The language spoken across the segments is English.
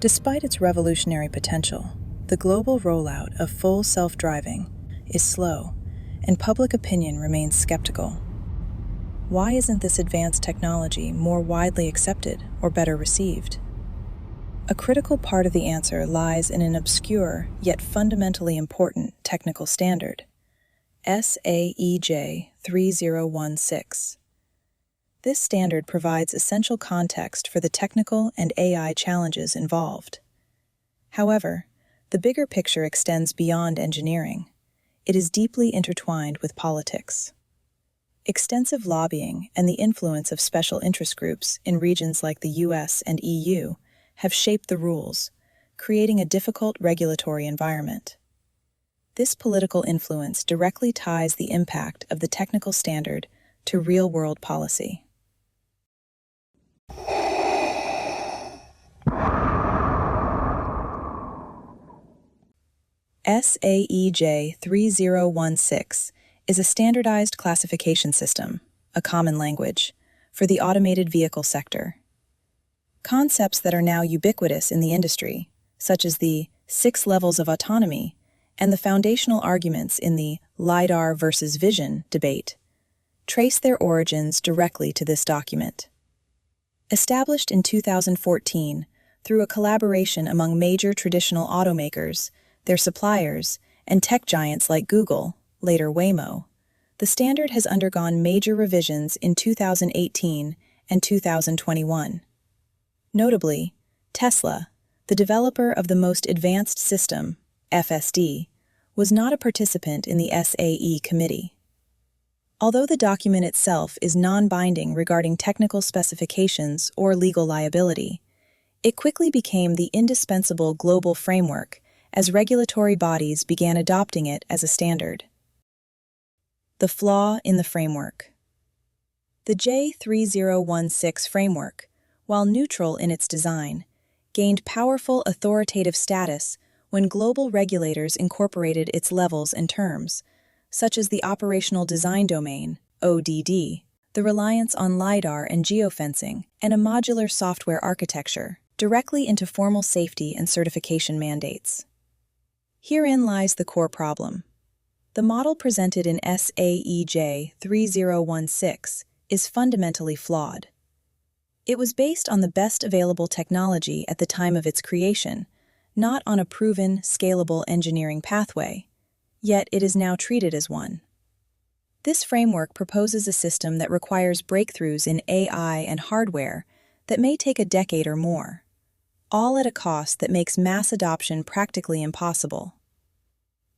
Despite its revolutionary potential, the global rollout of full self-driving is slow, and public opinion remains skeptical. Why isn't this advanced technology more widely accepted or better received? A critical part of the answer lies in an obscure yet fundamentally important technical standard, SAEJ 3016. This standard provides essential context for the technical and AI challenges involved. However, the bigger picture extends beyond engineering. It is deeply intertwined with politics. Extensive lobbying and the influence of special interest groups in regions like the US and EU have shaped the rules, creating a difficult regulatory environment. This political influence directly ties the impact of the technical standard to real-world policy. SAEJ 3016 is a standardized classification system, a common language, for the automated vehicle sector. Concepts that are now ubiquitous in the industry, such as the 6 levels of autonomy and the foundational arguments in the LiDAR versus vision debate, trace their origins directly to this document. Established in 2014 through a collaboration among major traditional automakers, their suppliers, and tech giants like Google, later Waymo, the standard has undergone major revisions in 2018 and 2021. Notably, Tesla, the developer of the most advanced system, FSD, was not a participant in the SAE committee. Although the document itself is non-binding regarding technical specifications or legal liability, it quickly became the indispensable global framework as regulatory bodies began adopting it as a standard. The flaw in the framework. The J3016 framework, while neutral in its design, gained powerful authoritative status when global regulators incorporated its levels and terms, such as the Operational Design Domain, ODD, the reliance on LiDAR and geofencing, and a modular software architecture, directly into formal safety and certification mandates. Herein lies the core problem. The model presented in SAEJ 3016 is fundamentally flawed. It was based on the best available technology at the time of its creation, not on a proven, scalable engineering pathway, yet it is now treated as one. This framework proposes a system that requires breakthroughs in AI and hardware that may take a decade or more, all at a cost that makes mass adoption practically impossible.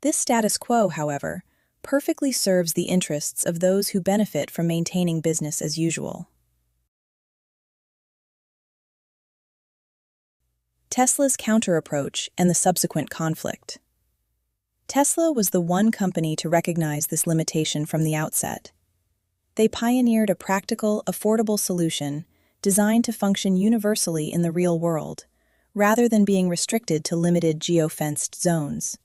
This status quo, however, perfectly serves the interests of those who benefit from maintaining business as usual. Tesla's counter-approach and the subsequent conflict. Tesla was the one company to recognize this limitation from the outset. They pioneered a practical, affordable solution designed to function universally in the real world, rather than being restricted to limited geofenced zones.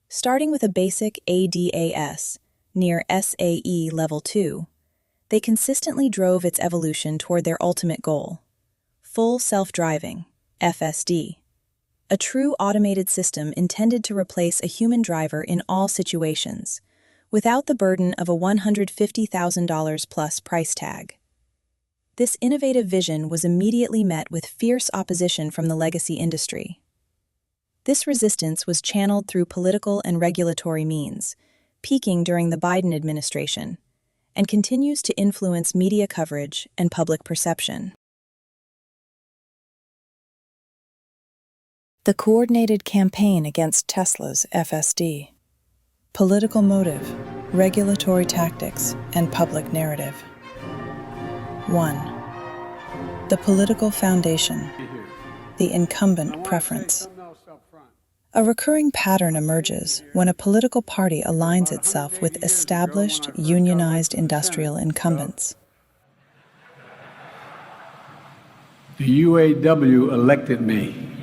Starting with a basic ADAS, near SAE Level 2, they consistently drove its evolution toward their ultimate goal, full self-driving, FSD, a true automated system intended to replace a human driver in all situations, without the burden of a $150,000 plus price tag. This innovative vision was immediately met with fierce opposition from the legacy industry. This resistance was channeled through political and regulatory means, peaking during the Biden administration, and continues to influence media coverage and public perception. The coordinated campaign against Tesla's FSD. Political motive, regulatory tactics, and public narrative. 1. The political foundation, the incumbent preference. A recurring pattern emerges when a political party aligns itself with established, unionized industrial incumbents. The UAW elected me.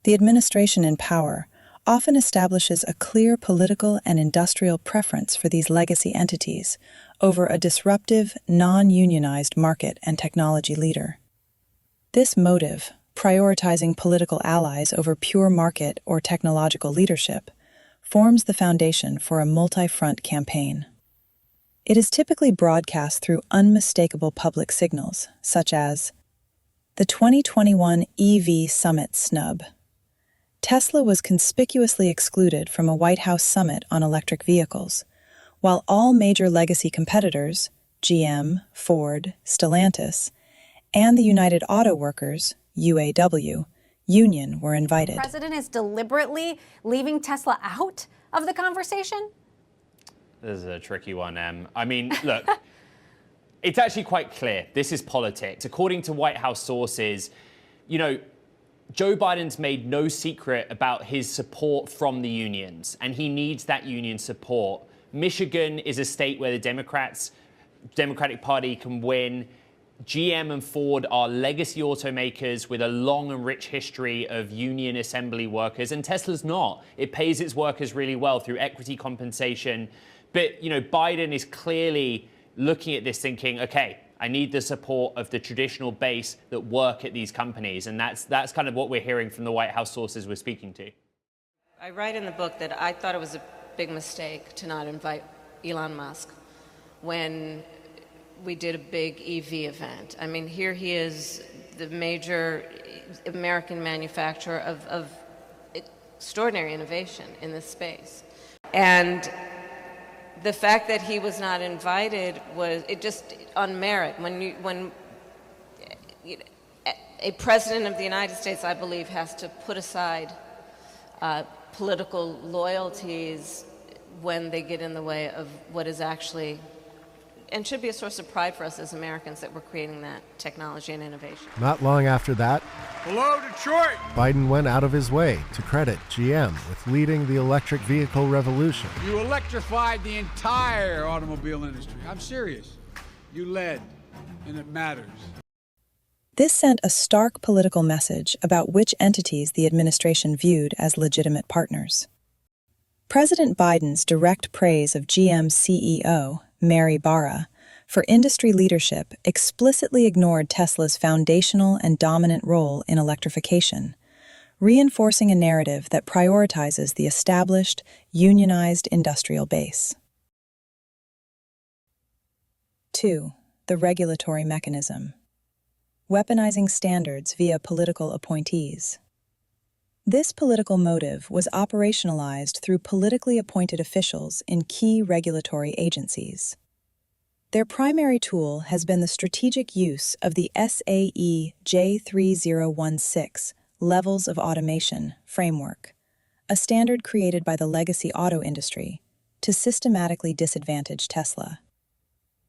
The administration in power often establishes a clear political and industrial preference for these legacy entities over a disruptive, non-unionized market and technology leader. This motive, prioritizing political allies over pure market or technological leadership, forms the foundation for a multi-front campaign. It is typically broadcast through unmistakable public signals, such as the 2021 EV Summit snub. Tesla was conspicuously excluded from a White House summit on electric vehicles, while all major legacy competitors, GM, Ford, Stellantis, and the United Auto Workers, UAW, union were invited. The president is deliberately leaving Tesla out of the conversation? This is a tricky one, Em. I mean, look, it's actually quite clear. This is politics. According to White House sources, Joe Biden's made no secret about his support from the unions, and he needs that union support. Michigan is a state where the Democratic Party can win. GM and Ford are legacy automakers with a long and rich history of union assembly workers, and Tesla's not. It pays its workers really well through equity compensation. But, Biden is clearly looking at this thinking, okay, I need the support of the traditional base that work at these companies. And that's kind of what we're hearing from the White House sources we're speaking to. I write in the book that I thought it was a big mistake to not invite Elon Musk when we did a big EV event. I mean, here he is, the major American manufacturer of extraordinary innovation in this space. And the fact that he was not invited was just on merit. When a president of the United States, I believe, has to put aside political loyalties when they get in the way of what is actually and should be a source of pride for us as Americans that we're creating that technology and innovation. Not long after that, Hello, Detroit! Biden went out of his way to credit GM with leading the electric vehicle revolution. You electrified the entire automobile industry. I'm serious. You led, and it matters. This sent a stark political message about which entities the administration viewed as legitimate partners. President Biden's direct praise of GM CEO, Mary Barra, for industry leadership explicitly ignored Tesla's foundational and dominant role in electrification, reinforcing a narrative that prioritizes the established, unionized industrial base. 2. The regulatory mechanism. Weaponizing standards via political appointees. This political motive was operationalized through politically appointed officials in key regulatory agencies. Their primary tool has been the strategic use of the SAE J3016 Levels of Automation framework, a standard created by the legacy auto industry, to systematically disadvantage Tesla.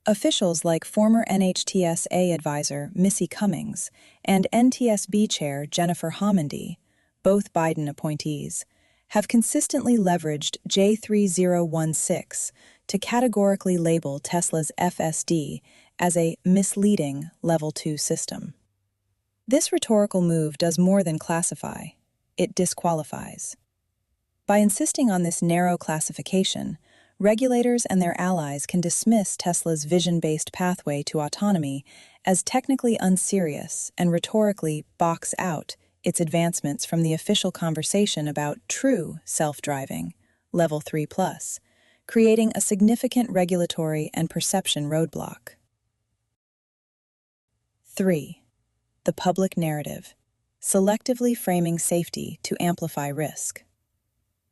Officials like former NHTSA advisor Missy Cummings and NTSB chair Jennifer Homendy, both Biden appointees, have consistently leveraged J3016 to categorically label Tesla's FSD as a misleading Level 2 system. This rhetorical move does more than classify, it disqualifies. By insisting on this narrow classification, regulators and their allies can dismiss Tesla's vision-based pathway to autonomy as technically unserious and rhetorically box out its advancements from the official conversation about true self-driving, Level 3+, creating a significant regulatory and perception roadblock. 3. The public narrative, selectively framing safety to amplify risk.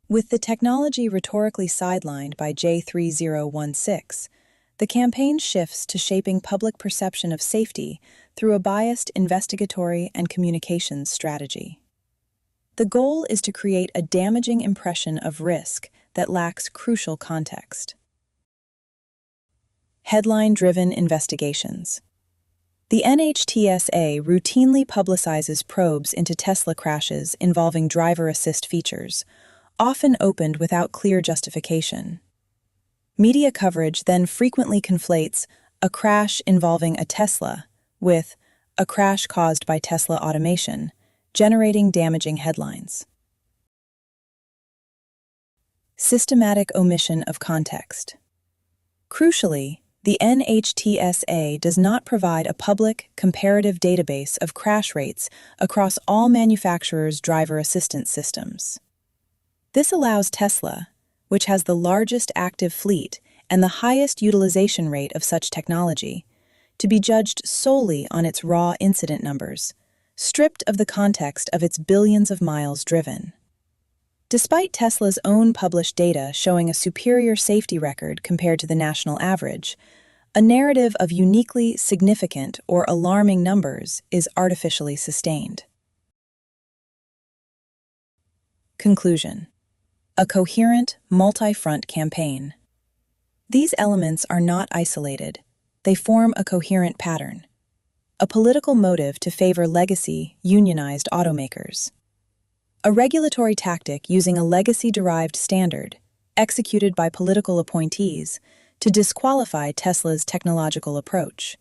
With the technology rhetorically sidelined by J3016, the campaign shifts to shaping public perception of safety through a biased investigatory and communications strategy. The goal is to create a damaging impression of risk that lacks crucial context. Headline-driven investigations. The NHTSA routinely publicizes probes into Tesla crashes involving driver assist features, often opened without clear justification. Media coverage then frequently conflates a crash involving a Tesla with a crash caused by Tesla automation, generating damaging headlines. Systematic omission of context. Crucially, the NHTSA does not provide a public, comparative database of crash rates across all manufacturers' driver assistance systems. This allows Tesla, which has the largest active fleet and the highest utilization rate of such technology, to be judged solely on its raw incident numbers, stripped of the context of its billions of miles driven. Despite Tesla's own published data showing a superior safety record compared to the national average, a narrative of uniquely significant or alarming numbers is artificially sustained. Conclusion: a coherent, multi-front campaign. These elements are not isolated. They form a coherent pattern. A political motive to favor legacy, unionized automakers. A regulatory tactic using a legacy-derived standard, executed by political appointees, to disqualify Tesla's technological approach.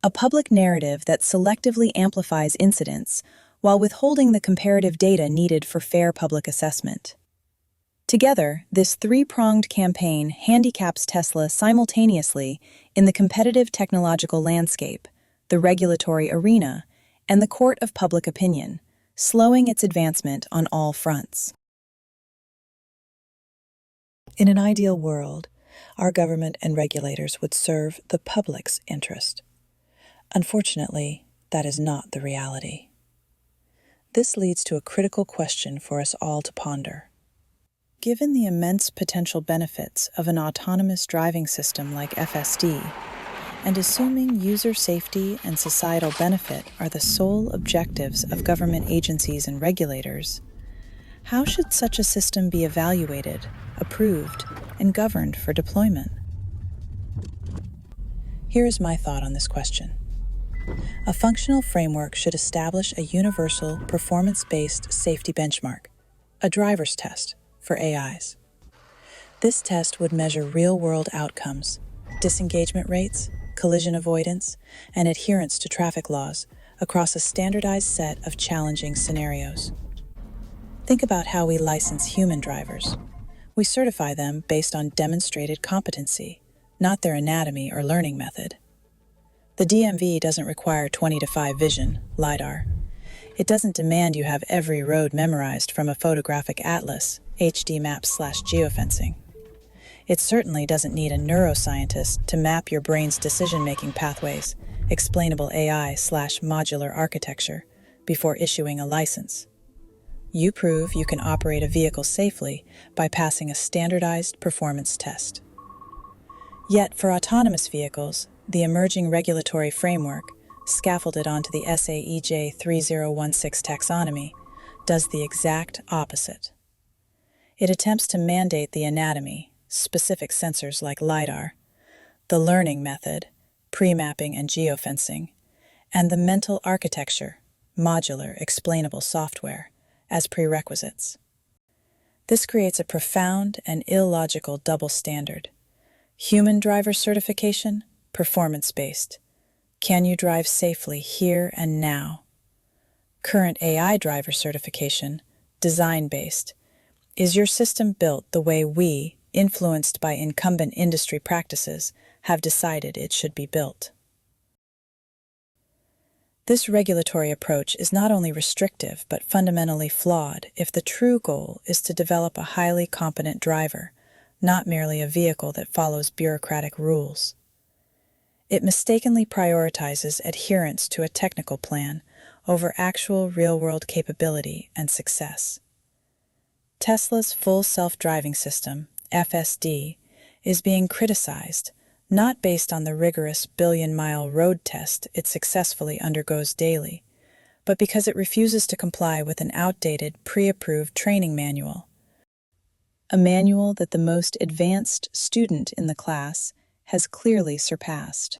A public narrative that selectively amplifies incidents while withholding the comparative data needed for fair public assessment. Together, this three-pronged campaign handicaps Tesla simultaneously in the competitive technological landscape, the regulatory arena, and the court of public opinion, slowing its advancement on all fronts. In an ideal world, our government and regulators would serve the public's interest. Unfortunately, that is not the reality. This leads to a critical question for us all to ponder. Given the immense potential benefits of an autonomous driving system like FSD, and assuming user safety and societal benefit are the sole objectives of government agencies and regulators, how should such a system be evaluated, approved, and governed for deployment? Here is my thought on this question. A functional framework should establish a universal, performance-based safety benchmark, a driver's test, for AIs. This test would measure real-world outcomes, disengagement rates, collision avoidance, and adherence to traffic laws across a standardized set of challenging scenarios. Think about how we license human drivers. We certify them based on demonstrated competency, not their anatomy or learning method. The DMV doesn't require 20/5 vision, LiDAR. It doesn't demand you have every road memorized from a photographic atlas, HD maps/geofencing. It certainly doesn't need a neuroscientist to map your brain's decision-making pathways, explainable AI/modular architecture, before issuing a license. You prove you can operate a vehicle safely by passing a standardized performance test. Yet for autonomous vehicles, the emerging regulatory framework, scaffolded onto the SAEJ 3016 taxonomy, does the exact opposite. It attempts to mandate the anatomy, specific sensors like LiDAR, the learning method, pre-mapping and geofencing, and the mental architecture, modular, explainable software, as prerequisites. This creates a profound and illogical double standard. Human driver certification, performance-based. Can you drive safely here and now? Current AI driver certification, design-based. Is your system built the way we, influenced by incumbent industry practices, have decided it should be built? This regulatory approach is not only restrictive but fundamentally flawed if the true goal is to develop a highly competent driver, not merely a vehicle that follows bureaucratic rules. It mistakenly prioritizes adherence to a technical plan over actual real-world capability and success. Tesla's full self-driving system, FSD, is being criticized, not based on the rigorous billion-mile road test it successfully undergoes daily, but because it refuses to comply with an outdated, pre-approved training manual. A manual that the most advanced student in the class has clearly surpassed.